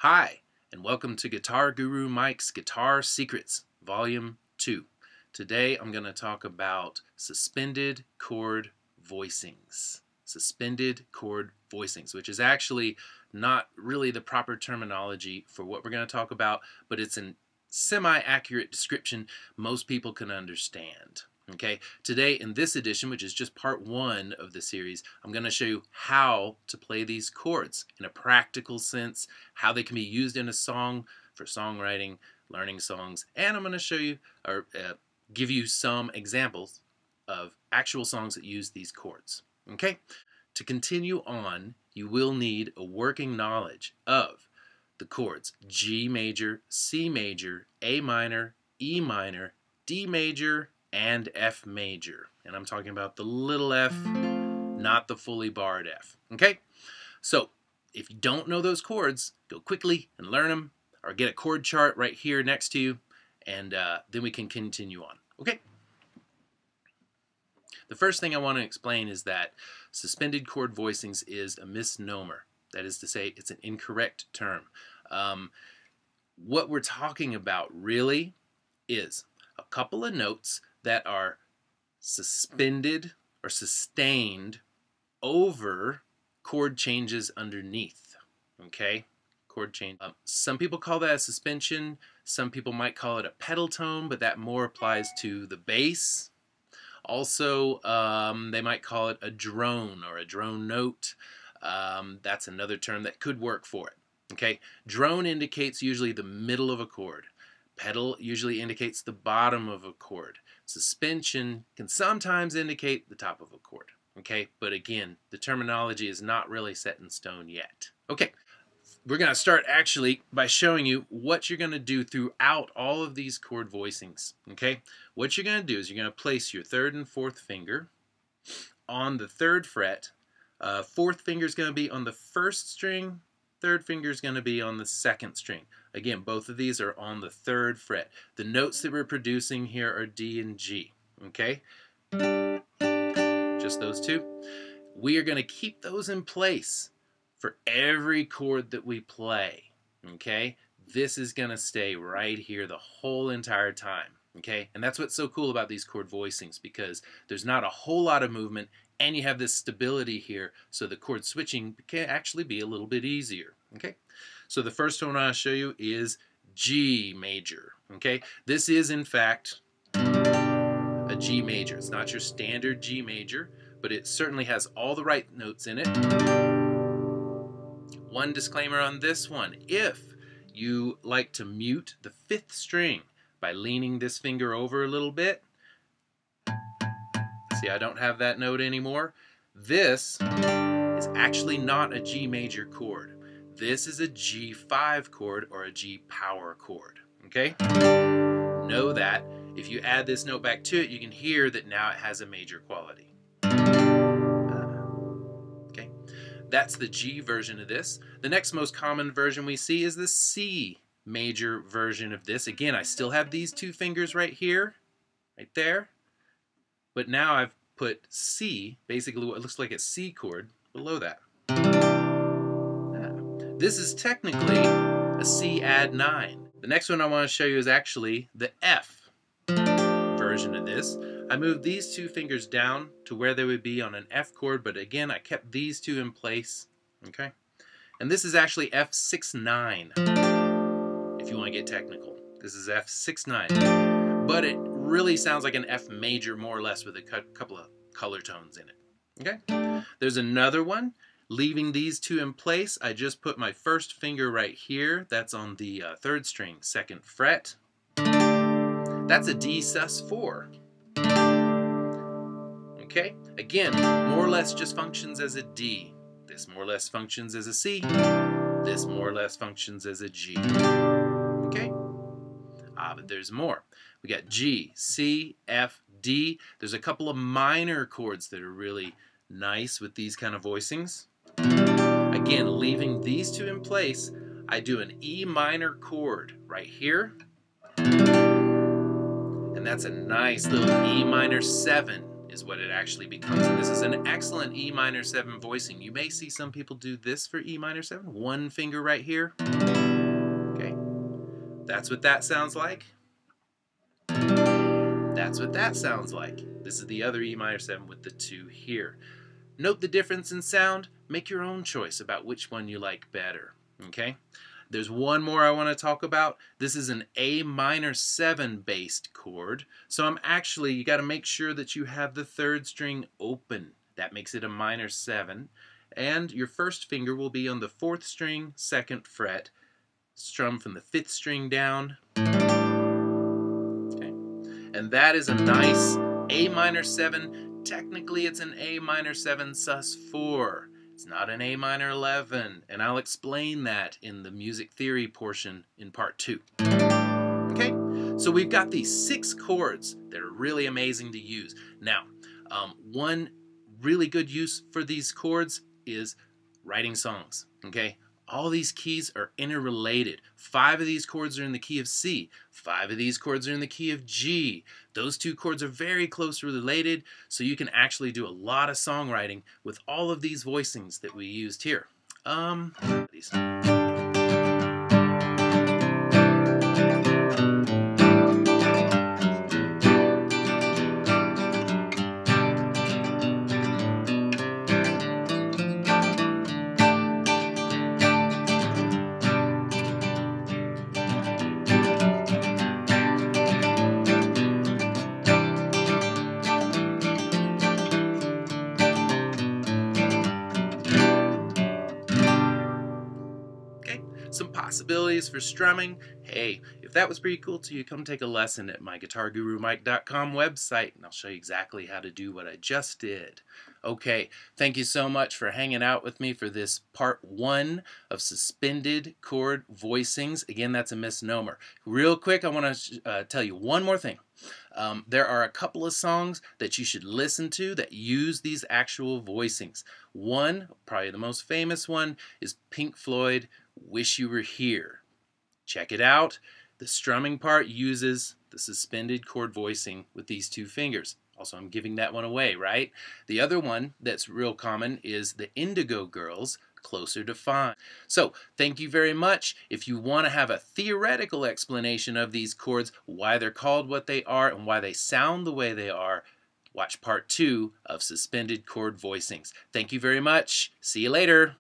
Hi, and welcome to Guitar Guru Mike's Guitar Secrets, Volume 2. Today I'm going to talk about suspended chord voicings. Suspended chord voicings, which is actually not really the proper terminology for what we're going to talk about, but it's a semi-accurate description most people can understand. Okay, today in this edition, which is just part 1 of the series, I'm going to show you how to play these chords in a practical sense, how they can be used in a song for songwriting, learning songs, and I'm going to show you or give you some examples of actual songs that use these chords. Okay, to continue on, you will need a working knowledge of the chords G major, C major, A minor, E minor, D major, and F major. And I'm talking about the little f, not the fully barred F. Okay? So, if you don't know those chords, go quickly and learn them, or get a chord chart right here next to you, and then we can continue on. Okay? The first thing I want to explain is that suspended chord voicings is a misnomer. That is to say, it's an incorrect term. What we're talking about really is a couple of notes that are suspended or sustained over chord changes underneath. Okay? Chord change. Some people call that a suspension. Some people might call it a pedal tone, but that more applies to the bass. Also, they might call it a drone or a drone note. That's another term that could work for it. Okay? Drone indicates usually the middle of a chord. Pedal usually indicates the bottom of a chord. Suspension can sometimes indicate the top of a chord. Okay, but again, the terminology is not really set in stone yet. Okay, we're going to start actually by showing you what you're going to do throughout all of these chord voicings. Okay, what you're going to do is you're going to place your third and fourth finger on the third fret. Fourth finger is going to be on the first string. Third finger is going to be on the second string. Again, both of these are on the third fret. The notes that we're producing here are D and G. Okay? Just those two. We are going to keep those in place for every chord that we play. Okay? This is going to stay right here the whole entire time. Okay? And that's what's so cool about these chord voicings, because there's not a whole lot of movement and you have this stability here, so the chord switching can actually be a little bit easier. Okay? So the first one I'll show you is G major. Okay? This is in fact a G major. It's not your standard G major, but it certainly has all the right notes in it. One disclaimer on this one: if you like to mute the fifth string by leaning this finger over a little bit, see, I don't have that note anymore. This is actually not a G major chord. This is a G5 chord or a G power chord. Okay? Know that if you add this note back to it, you can hear that now it has a major quality. Okay? That's the G version of this. The next most common version we see is the C major version of this. Again, I still have these two fingers right here, right there. But now I've put C, basically what looks like a C chord, below that. This is technically a C add 9. The next one I want to show you is actually the F version of this. I moved these two fingers down to where they would be on an F chord, but again, I kept these two in place. Okay? And this is actually F6-9, if you want to get technical. This is F6-9. But it really sounds like an F major, more or less, with a couple of color tones in it. Okay? There's another one. Leaving these two in place, I just put my first finger right here. That's on the third string, second fret. That's a D sus4. Okay? Again, more or less just functions as a D. This more or less functions as a C. This more or less functions as a G. Okay? But there's more. We got G, C, F, D. There's a couple of minor chords that are really nice with these kind of voicings. Again, leaving these two in place, I do an E minor chord right here. And that's a nice little E minor 7. is what it actually becomes. And this is an excellent E minor 7 voicing. You may see some people do this for E minor 7. One finger right here. Okay. That's what that sounds like. That's what that sounds like. This is the other E minor 7 with the 2 here. Note the difference in sound. Make your own choice about which one you like better. Okay? There's one more I want to talk about. This is an A minor 7 based chord. So you got to make sure that you have the 3rd string open. That makes it a minor 7. And your first finger will be on the 4th string, 2nd fret. Strum from the 5th string down. Okay. And that is a nice A minor 7. Technically it's an A minor 7 sus4. It's not an A minor 11, and I'll explain that in the music theory portion in part 2. Okay, so we've got these 6 chords that are really amazing to use. Now, one really good use for these chords is writing songs. Okay, all these keys are interrelated. 5 of these chords are in the key of C. 5 of these chords are in the key of G. Those 2 chords are very closely related, so you can actually do a lot of songwriting with all of these voicings that we used here. Some possibilities for strumming. Hey, if that was pretty cool to you, come take a lesson at my guitargurumike.com website, and I'll show you exactly how to do what I just did. Okay, thank you so much for hanging out with me for this part 1 of suspended chord voicings. Again, that's a misnomer. Real quick, I want to tell you one more thing. There are a couple of songs that you should listen to that use these actual voicings. One, probably the most famous one, is Pink Floyd, Wish You Were Here. Check it out. The strumming part uses the suspended chord voicing with these 2 fingers. Also, I'm giving that one away, right? The other one that's real common is the Indigo Girls, Closer to Fine. So, thank you very much. If you want to have a theoretical explanation of these chords, why they're called what they are, and why they sound the way they are, watch part 2 of Suspended Chord Voicings. Thank you very much. See you later.